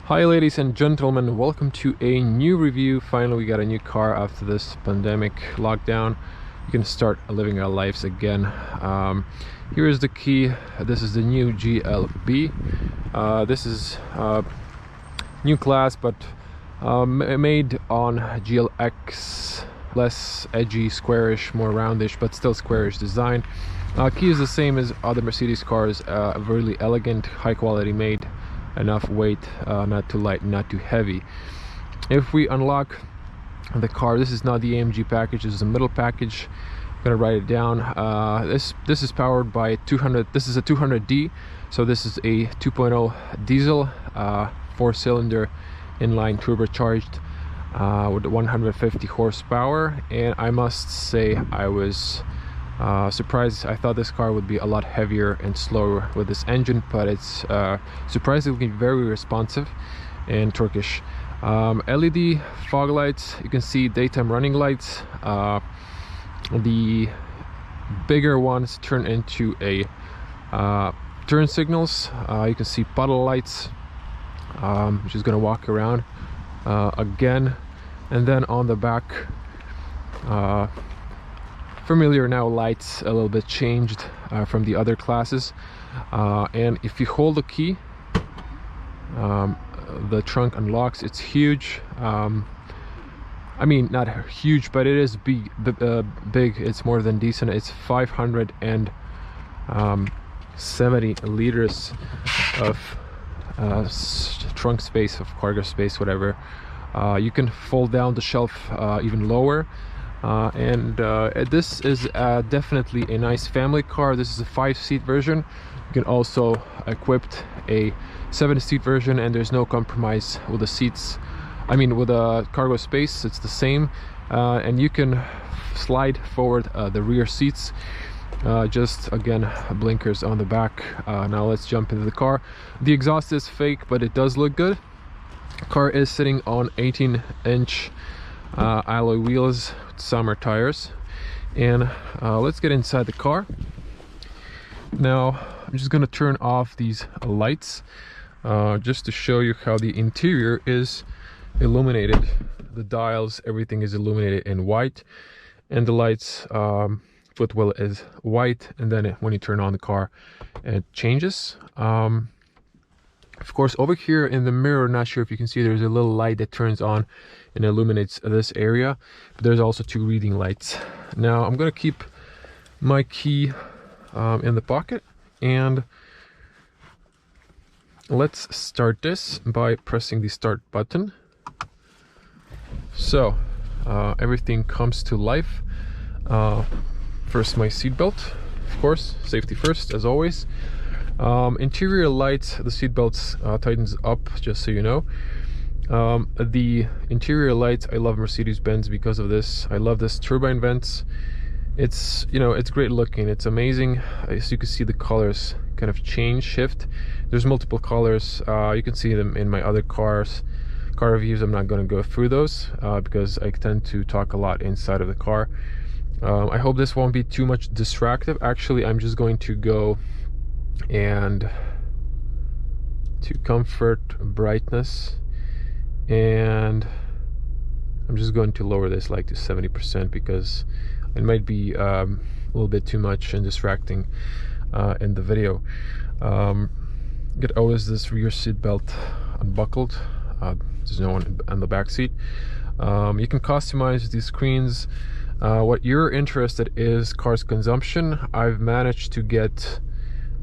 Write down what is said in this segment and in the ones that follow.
Hi ladies and gentlemen, welcome to a new review. Finally we got a new car after this pandemic lockdown. We can start living our lives again. Here is the key. This is the new GLB. This is new class, but made on GLX, less edgy, squarish, more roundish, but still squarish design. Key is the same as other Mercedes cars, really elegant, high quality made, enough weight, not too light, not too heavy. If we unlock the car, this is not the AMG package, this is a middle package. I'm gonna write it down. This is powered by 200. This is a 200D, so this is a 2.0 diesel, 4-cylinder inline turbocharged with 150 horsepower. And I must say I was surprised. I thought this car would be a lot heavier and slower with this engine, but it's surprisingly very responsive and torquish. LED fog lights, you can see daytime running lights. The bigger ones turn into a turn signals. You can see puddle lights. She's gonna walk around again. And then on the back, familiar now lights, a little bit changed from the other classes. And if you hold the key, the trunk unlocks. It's huge. I mean, not huge, but it is big. It's more than decent. It's 570 liters of trunk space, of cargo space, whatever. You can fold down the shelf even lower. This is definitely a nice family car. This is a 5-seat version. You can also equip a 7-seat version, and there's no compromise with the seats. I mean, with the cargo space, it's the same. And you can slide forward the rear seats. Just again, blinkers on the back. Now let's jump into the car. The exhaust is fake, but it does look good. The car is sitting on 18-inch alloy wheels, summer tires. And let's get inside the car. Now I'm just gonna turn off these lights just to show you how the interior is illuminated. The dials, everything is illuminated in white, and the lights, footwell is white, and then when you turn on the car it changes. Of course, over here in the mirror, not sure if you can see, there's a little light that turns on and illuminates this area, but there's also 2 reading lights. Now I'm gonna keep my key in the pocket, and let's start this by pressing the start button. So everything comes to life. First, my seatbelt, of course, safety first as always. Interior lights, the seatbelts tightens up, just so you know. The interior lights, I love Mercedes-Benz because of this. I love this turbine vents. It's, you know, it's great looking, it's amazing. As you can see, the colors kind of shift. There's multiple colors. You can see them in my other car reviews. I'm not going to go through those because I tend to talk a lot inside of the car. I hope this won't be too much distractive. Actually, I'm just going to go and to comfort, brightness, and I'm just going to lower this like to 70% because it might be a little bit too much and distracting in the video. Get always this rear seat belt unbuckled. There's no one on the back seat. You can customize these screens. What you're interested is car's consumption. I've managed to get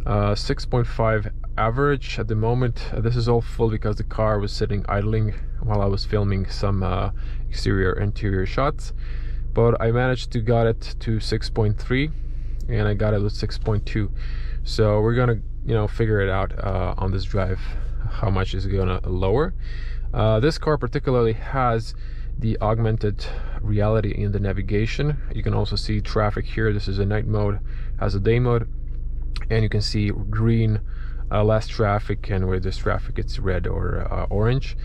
6.5 average at the moment. This is all full because the car was sitting idling while I was filming some exterior interior shots, but I managed to got it to 6.3, and I got it with 6.2. so we're gonna, you know, figure it out on this drive how much is gonna lower. This car particularly has the augmented reality in the navigation. You can also see traffic here. This is a night mode, has a day mode, and you can see green, less traffic, and where there's traffic it's red or orange.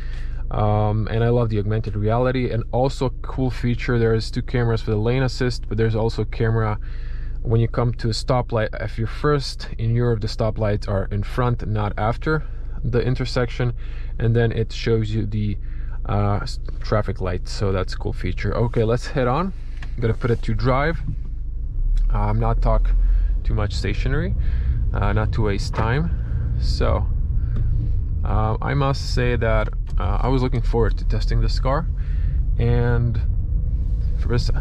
And I love the augmented reality. And also cool feature, there's 2 cameras for the lane assist, but there's also camera when you come to a stoplight. If you're first in Europe, the stoplights are in front, not after. the intersection, and then it shows you the traffic lights, so that's a cool feature. Okay, let's head on. I'm gonna put it to drive. Not talk too much stationary, not to waste time. So I must say that I was looking forward to testing this car, and first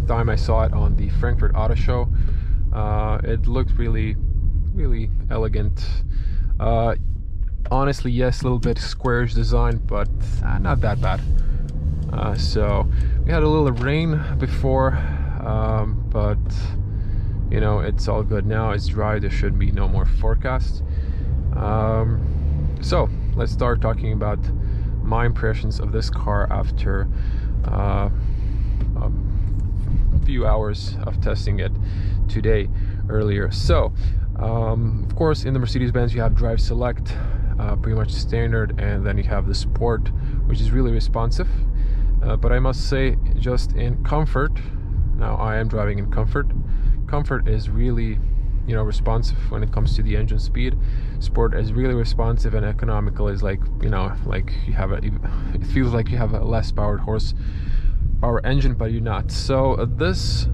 time I saw it on the Frankfurt Auto Show, it looked really elegant. Honestly, yes, a little bit squarish design, but not that bad. So we had a little rain before, but you know, it's all good now. It's dry, there should be no more forecast. So let's start talking about my impressions of this car after a few hours of testing it today earlier. So of course, in the Mercedes-Benz you have Drive Select, pretty much standard, and then you have the Sport, which is really responsive. But I must say, just in comfort, now I am driving in comfort. Comfort is really, you know, responsive when it comes to the engine speed. Sport is really responsive, and economical is like, you know, like you have a, it feels like you have a less powered horsepower engine, but you're not. So this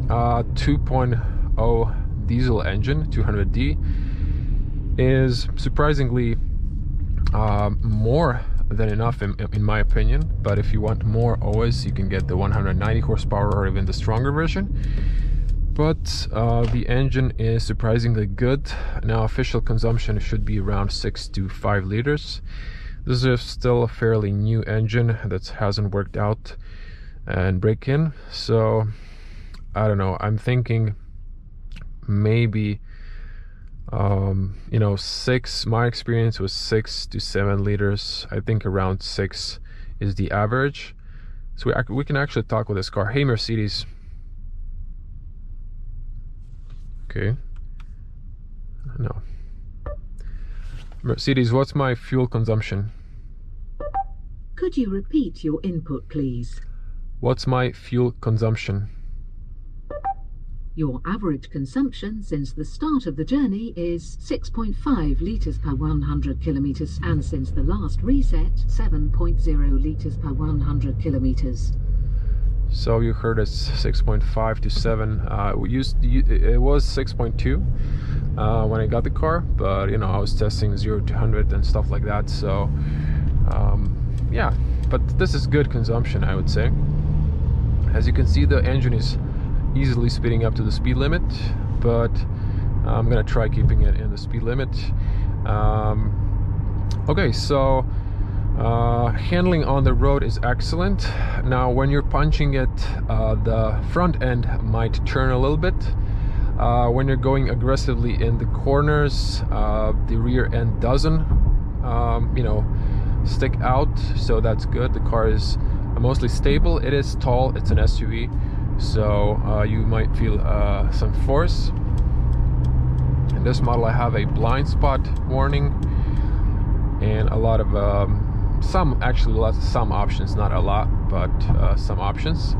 2.0 diesel engine 200D is surprisingly more than enough in my opinion. But if you want more, always you can get the 190 horsepower or even the stronger version. But the engine is surprisingly good. Now official consumption should be around 6 to 5 liters. This is still a fairly new engine that hasn't worked out and break in, so I don't know, I'm thinking maybe you know, my experience was 6 to 7 liters. I think around 6 is the average. So we can actually talk with this car. Hey Mercedes. Okay. No. Mercedes, what's my fuel consumption? Could you repeat your input, please? What's my fuel consumption? Your average consumption since the start of the journey is 6.5 litres per 100 kilometres, and since the last reset, 7.0 litres per 100 kilometres. So you heard it's 6.5 to 7. It was 6.2 when I got the car, but you know, I was testing 0 to 100 and stuff like that. So yeah, but this is good consumption, I would say. As you can see, the engine is easily speeding up to the speed limit, but I'm gonna try keeping it in the speed limit. Okay, so handling on the road is excellent. Now when you're punching it, the front end might turn a little bit. When you're going aggressively in the corners, the rear end doesn't you know, stick out, so that's good. The car is mostly stable. It is tall, it's an SUV, so you might feel some force. In this model I have a blind spot warning and a lot of some options, not a lot, but some options.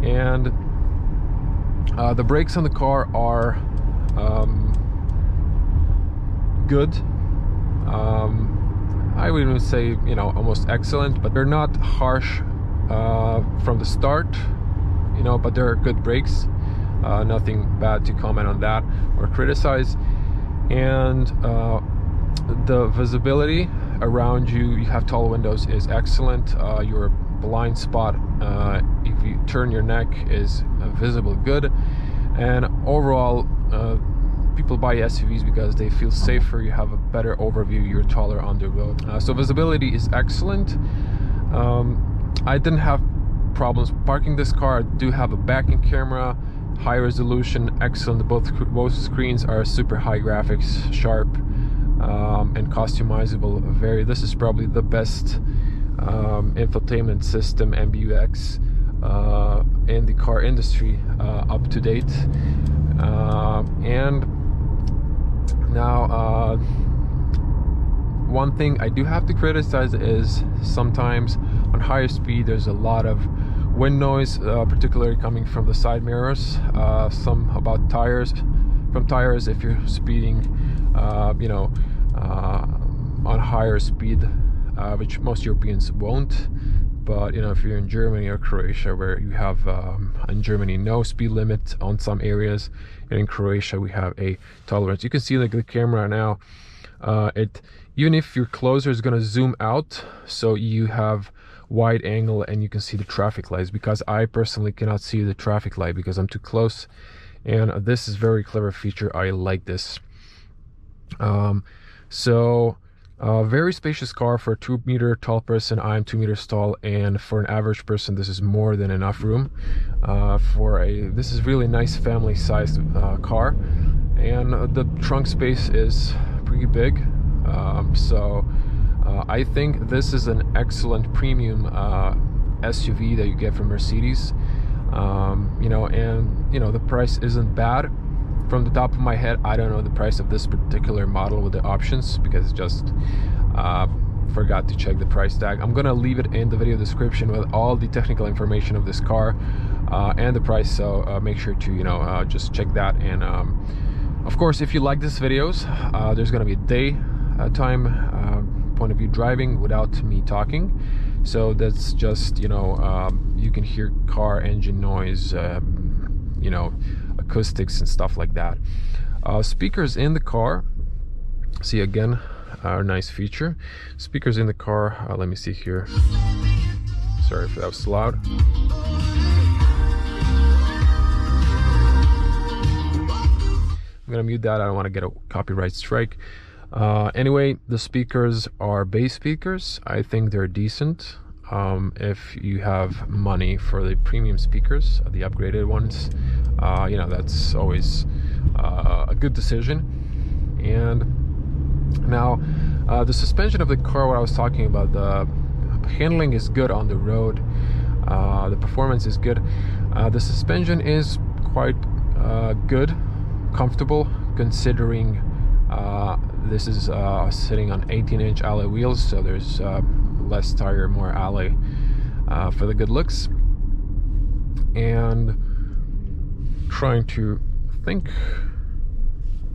And the brakes on the car are good. I would even say, you know, almost excellent, but they're not harsh from the start, you know, but they're good brakes. Nothing bad to comment on that or criticize. And the visibility around you have tall windows, is excellent. Your blind spot, if you turn your neck, is visible good. And overall, people buy SUVs because they feel safer. You have a better overview, you're taller on the road. So visibility is excellent. I didn't have problems parking this car. I do have a backing camera, high resolution, excellent. Both screens are super high graphics, sharp, and customizable. This is probably the best infotainment system, MBUX, in the car industry, up to date. And now one thing I do have to criticize is sometimes on higher speed there's a lot of wind noise, particularly coming from the side mirrors. Some about tires, if you're speeding, you know, on higher speed, which most Europeans won't. But you know, if you're in Germany or Croatia, where you have in Germany no speed limit on some areas, and in Croatia we have a tolerance. You can see the camera now. Even if you're closer, it's going to zoom out, so you have wide angle and you can see the traffic lights, because I personally cannot see the traffic light because I'm too close. And this is very clever feature. I like this. Very spacious car for a 2-meter tall person. I'm 2 meters tall, and for an average person this is more than enough room. This is really nice family sized car, and the trunk space is pretty big. I think this is an excellent premium SUV that you get from Mercedes. You know, and you know, the price isn't bad. From the top of my head, I don't know the price of this particular model with the options, because just forgot to check the price tag. I'm gonna leave it in the video description with all the technical information of this car and the price, so make sure to, you know, just check that. And of course, if you like these videos, there's gonna be a daytime point of view driving without me talking, so that's just, you know, you can hear car engine noise, you know, acoustics and stuff like that. Speakers in the car, see again, a nice feature. Speakers in the car, let me see here, sorry if that was loud. I'm gonna mute that, I don't want to get a copyright strike. Anyway, the speakers are bass speakers. I think they're decent. If you have money for the premium speakers, the upgraded ones, you know, that's always a good decision. And now the suspension of the car, what I was talking about, the handling is good on the road, the performance is good, the suspension is quite good, comfortable, considering this is sitting on 18-inch alloy wheels, so there's less tire, more alloy for the good looks. And trying to think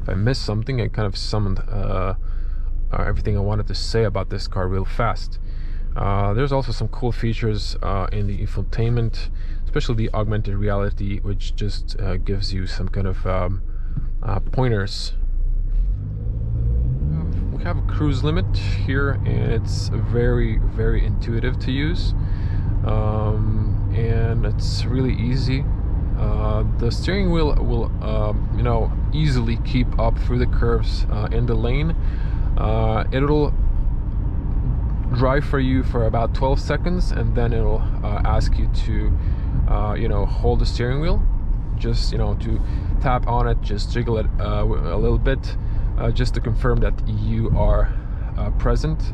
if I missed something. I kind of summoned everything I wanted to say about this car real fast. There's also some cool features in the infotainment, especially the augmented reality, which just gives you some kind of pointers. We have a cruise limit here, and it's very, very intuitive to use, and it's really easy. The steering wheel will you know, easily keep up through the curves in the lane. It'll drive for you for about 12 seconds, and then it'll ask you to you know, hold the steering wheel, just, you know, to tap on it, just jiggle it a little bit, just to confirm that you are present.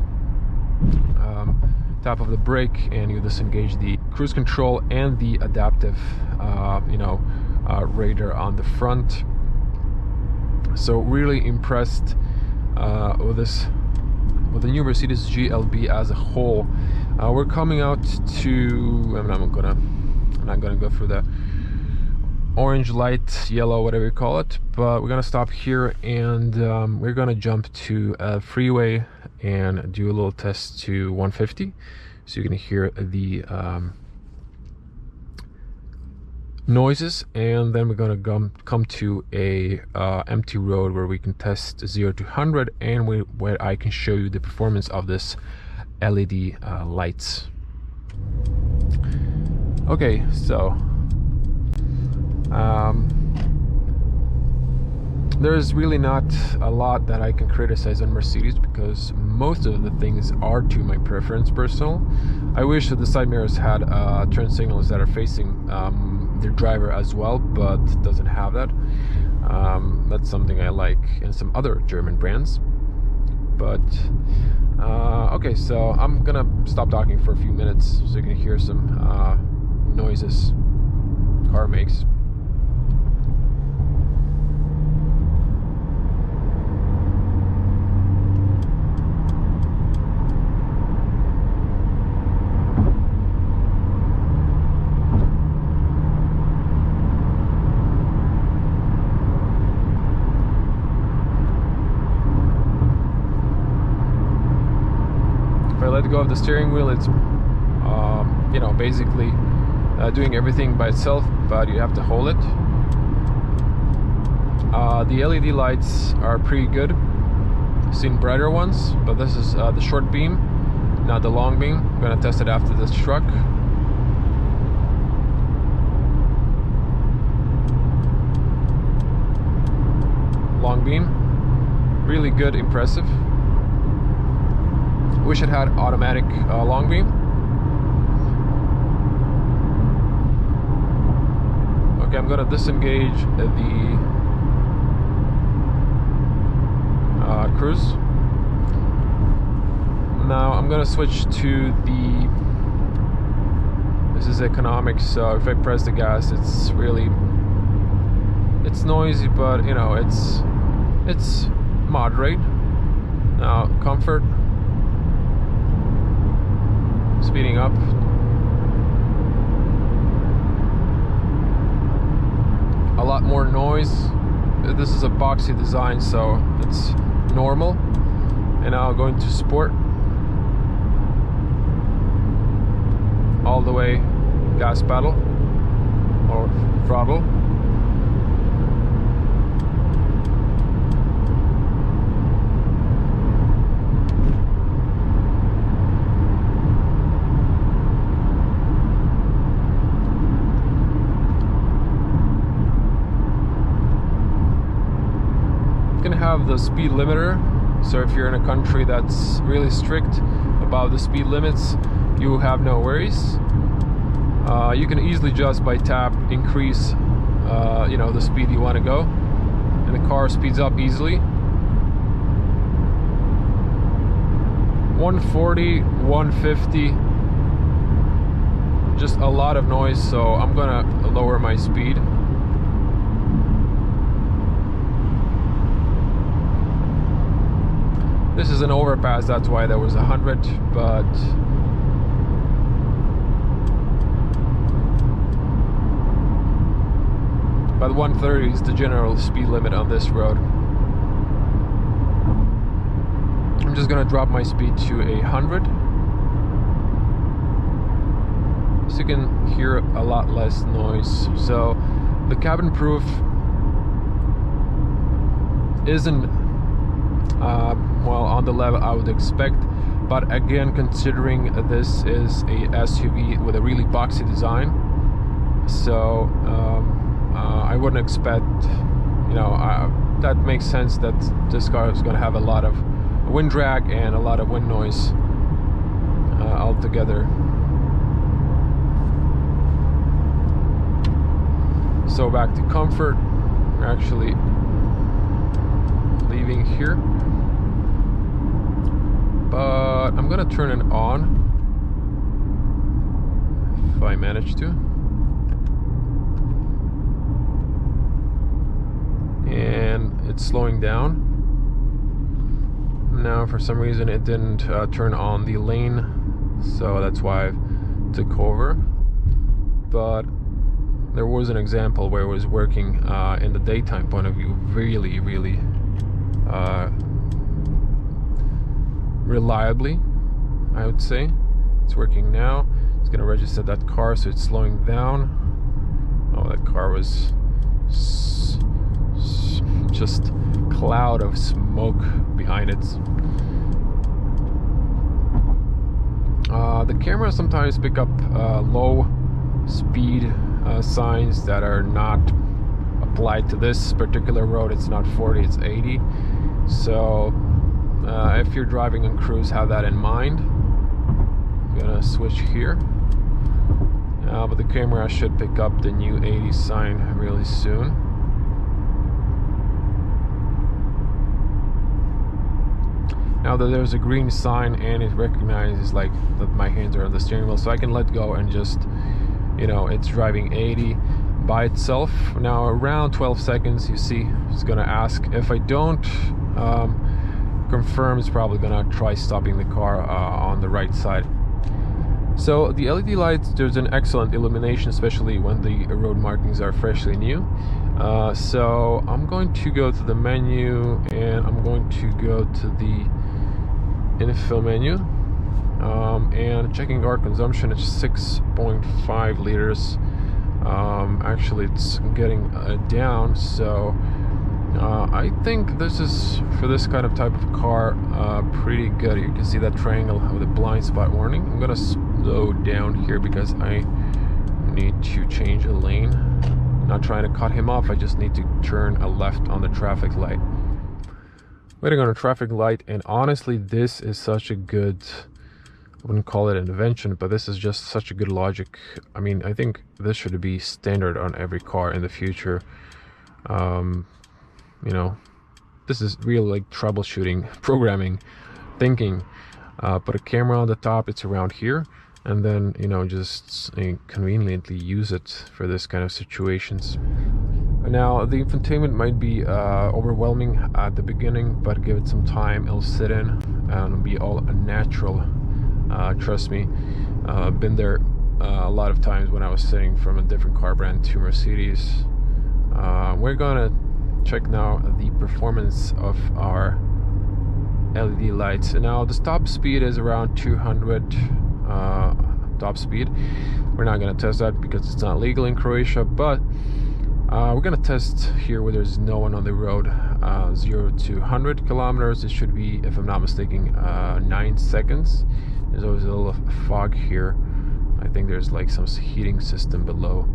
Tap of the brake and you disengage the cruise control and the adaptive you know, radar on the front. So really impressed with the new Mercedes GLB as a whole. We're coming out to, I'm not gonna go through the orange light, yellow, whatever you call it, but we're gonna stop here, and we're gonna jump to a freeway and do a little test to 150, so you can hear the noises, and then we're gonna come to a empty road where we can test 0 to 100, and where I can show you the performance of this LED lights. Okay, so there's really not a lot that I can criticize on Mercedes, because most of the things are to my preference personal. I wish that the side mirrors had turn signals that are facing their driver as well, but it doesn't have that. That's something I like in some other German brands. But okay, so I'm gonna stop talking for a few minutes so you can hear some noises car makes. If I let go of the steering wheel, it's you know, basically doing everything by itself, but you have to hold it. The LED lights are pretty good. I've seen brighter ones, but this is the short beam, not the long beam. I'm gonna test it after this truck. Long beam, really good, impressive. Wish it had automatic long beam. Okay, I'm gonna disengage the cruise. Now I'm gonna switch to the, this is economic, so if I press the gas, it's really, it's noisy, but you know, it's moderate. Now comfort, speeding up. A lot more noise. This is a boxy design, so it's normal. And now I'll go into sport. All the way gas pedal or throttle. Have the speed limiter, so if you're in a country that's really strict about the speed limits, you have no worries. You can easily just by tap increase you know, the speed you want to go, and the car speeds up easily. 140, 150, just a lot of noise, so I'm gonna lower my speed. This is an overpass, that's why there was 100, but But 130 is the general speed limit on this road. I'm just gonna drop my speed to 100, so you can hear a lot less noise. So the cabin proof isn't well on the level I would expect, but again, considering this is a SUV with a really boxy design, so I wouldn't expect, you know, that makes sense that this car is going to have a lot of wind drag and a lot of wind noise altogether. So back to comfort, we're actually leaving here, but I'm gonna turn it on if I manage to, and it's slowing down. Now for some reason it didn't turn on the lane, so that's why I took over, but there was an example where it was working in the daytime point of view really reliably, I would say. It's working now. It's gonna register that car, so it's slowing down. Oh, that car was just cloud of smoke behind it. The camera sometimes pick up low speed signs that are not applied to this particular road. It's not 40, it's 80. So if you're driving on cruise, have that in mind. I'm gonna switch here, but the camera should pick up the new 80 sign really soon. Now that there's a green sign and it recognizes like that my hands are on the steering wheel, so I can let go and just, you know, it's driving 80 by itself. Now around 12 seconds, you see it's gonna ask. If I don't confirm, it's probably gonna try stopping the car on the right side. So the LED lights, there's an excellent illumination, especially when the road markings are freshly new. So I'm going to go to the menu, and I'm going to go to the info menu. And checking our consumption, it's 6.5 liters. Actually it's getting down, so I think this is, for this kind of type of car, pretty good. You can see that triangle with a blind spot warning. I'm gonna slow down here because I need to change a lane. Not trying to cut him off, I just need to turn a left on the traffic light. Waiting on a traffic light, and honestly this is such a good, I wouldn't call it an invention, but this is just such a good logic. I mean, I think this should be standard on every car in the future. You know, this is real like troubleshooting, programming, thinking. Put a camera on the top, it's around here, and then, you know, just conveniently use it for this kind of situations. Now, the infotainment might be overwhelming at the beginning, but give it some time, it'll sit in and be all natural. Trust me, been there a lot of times when I was sitting from a different car brand to Mercedes. We're gonna check now the performance of our LED lights. Now the top speed is around 200 top speed. We're not gonna test that because it's not legal in Croatia, but we're gonna test here where there's no one on the road. 0 to 100 kilometers, it should be, if I'm not mistaken, 9 seconds. There's always a little fog here. I think there's like some heating system below.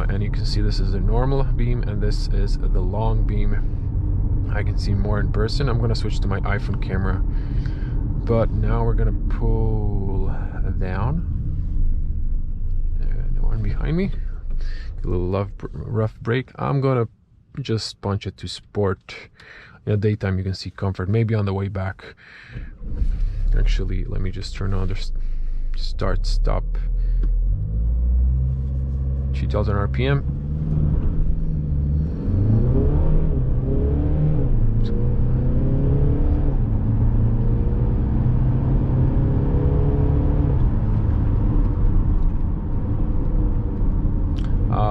And you can see this is a normal beam and this is the long beam. I can see more in person. I'm gonna switch to my iPhone camera. But now we're gonna pull down. No one behind me. A little rough brake. I'm gonna just punch it to sport. In the daytime you can see comfort. Maybe on the way back. Actually, let me just turn on the start stop. 2000 RPM.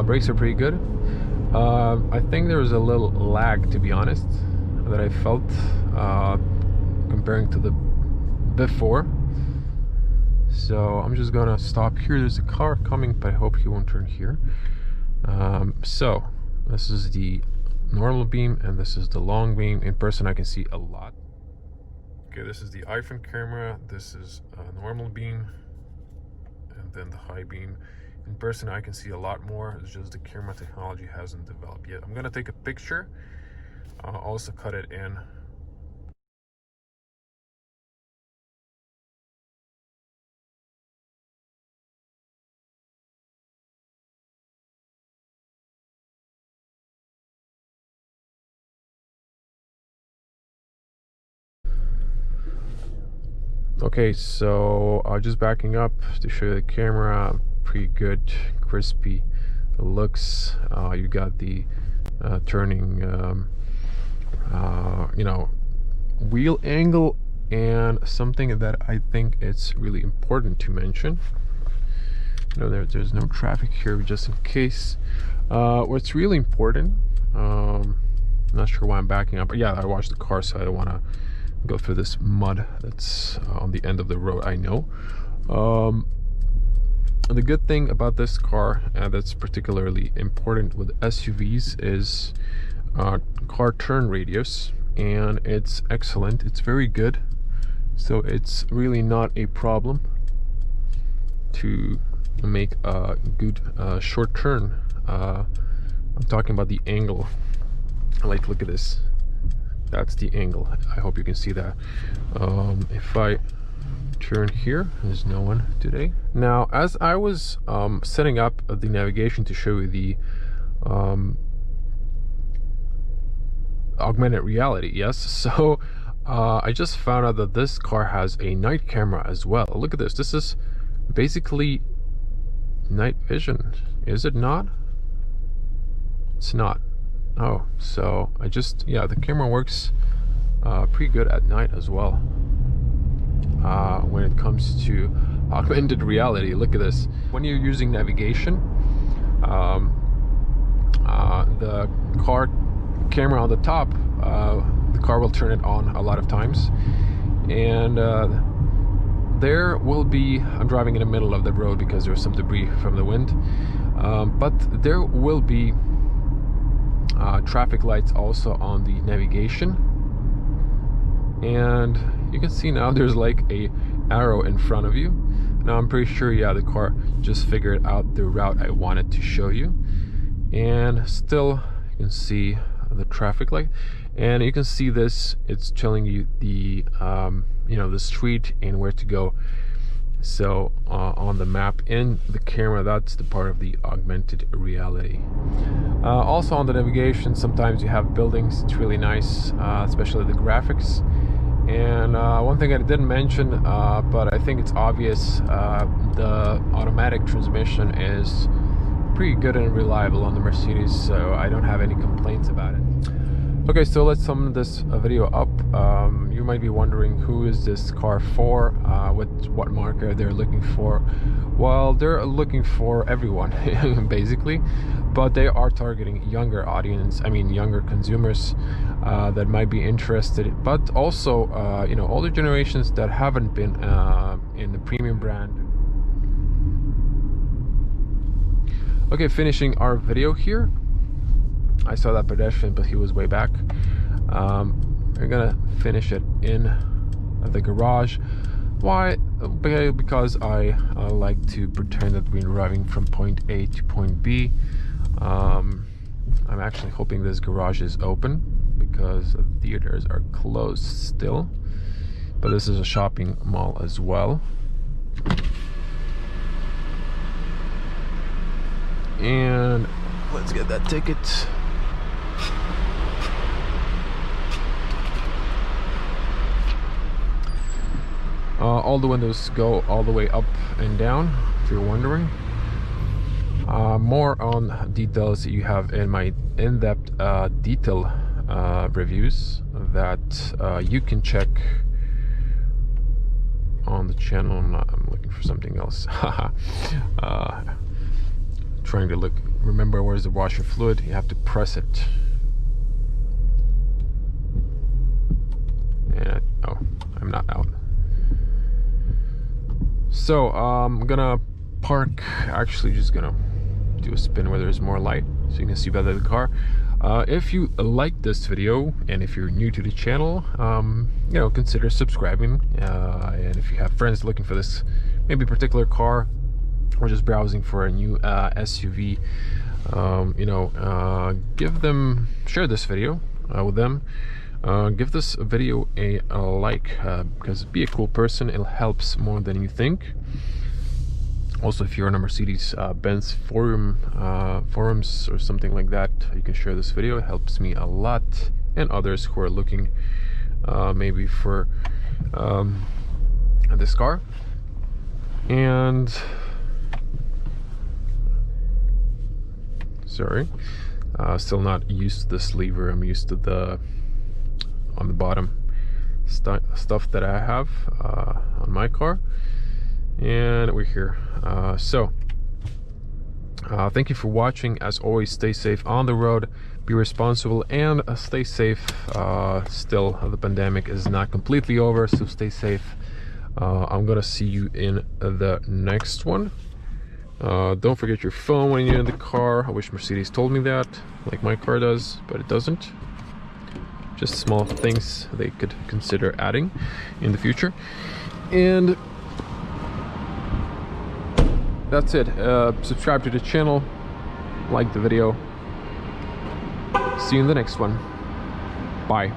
Brakes are pretty good. I think there was a little lag, to be honest, that I felt comparing to the before. So I'm just gonna stop here. There's a car coming, but I hope he won't turn here. So this is the normal beam and this is the long beam. In person I can see a lot. Okay, this is the iPhone camera, this is a normal beam, and then the high beam. In person I can see a lot more. It's just the camera technology hasn't developed yet. I'm gonna take a picture, also cut it in. Okay, so just backing up to show you the camera. Pretty good, crispy looks. You got the turning, you know, wheel angle, and something that I think it's really important to mention. You know, there's no traffic here, just in case. What's really important, not sure why I'm backing up, but yeah, I watched the car, so I don't want to go through this mud that's on the end of the road, I know. The good thing about this car, that's particularly important with SUVs, is car turn radius, and it's excellent. It's very good, so it's really not a problem to make a good short turn. I'm talking about the angle. Like, look at this. That's the angle. I hope you can see that. If I turn here, there's no one today. Now, as I was setting up the navigation to show you the augmented reality, yes, so I just found out that this car has a night camera as well. Look at this. This is basically night vision, is it not? It's not. Oh, so I just, yeah, the camera works pretty good at night as well. When it comes to augmented reality, look at this. When you're using navigation, the car camera on the top, the car will turn it on a lot of times, and there will be, I'm driving in the middle of the road because there's some debris from the wind, but there will be traffic lights also on the navigation. And you can see now there's like a arrow in front of you. Now I'm pretty sure, yeah, the car just figured out the route I wanted to show you. And still you can see the traffic light, and you can see this, it's telling you the you know, the street and where to go. So on the map in the camera, that's the part of the augmented reality. Also on the navigation, sometimes you have buildings. It's really nice, especially the graphics. And one thing I didn't mention, but I think it's obvious, the automatic transmission is pretty good and reliable on the Mercedes, so I don't have any complaints about it. Okay, so let's sum this video up. You might be wondering, who is this car for? What market they're looking for? Well, they're looking for everyone basically, but they are targeting younger audience, I mean younger consumers that might be interested, but also you know, older generations that haven't been in the premium brand. Okay, finishing our video here. I saw that pedestrian, but he was way back. We're gonna finish it in the garage. Why? Because I like to pretend that we're driving from point A to point B. I'm actually hoping this garage is open because the theaters are closed still. But this is a shopping mall as well. And let's get that ticket. All the windows go all the way up and down, if you're wondering. More on details you have in my in-depth detail reviews that you can check on the channel. I'm looking for something else. Trying to remember where's the washer fluid. You have to press it. And oh, I'm not out. So I'm gonna park, actually just gonna do a spin where there's more light so you can see better the car. If you like this video and if you're new to the channel, you know, consider subscribing, and if you have friends looking for this maybe particular car, or just browsing for a new SUV, you know, share this video with them. Give this video a like, because be a cool person, it helps more than you think. Also, if you're on a Mercedes-Benz forums or something like that, you can share this video. It helps me a lot, and others who are looking maybe for this car. And sorry, still not used to this lever. I'm used to the on the bottom stuff that I have on my car. And we're here. Thank you for watching. As always, stay safe on the road, be responsible, and stay safe. Still, the pandemic is not completely over, so stay safe. I'm gonna see you in the next one. Don't forget your phone when you're in the car. I wish Mercedes told me that, like my car does, but it doesn't. Just small things they could consider adding in the future. And that's it. Subscribe to the channel, like the video. See you in the next one. Bye.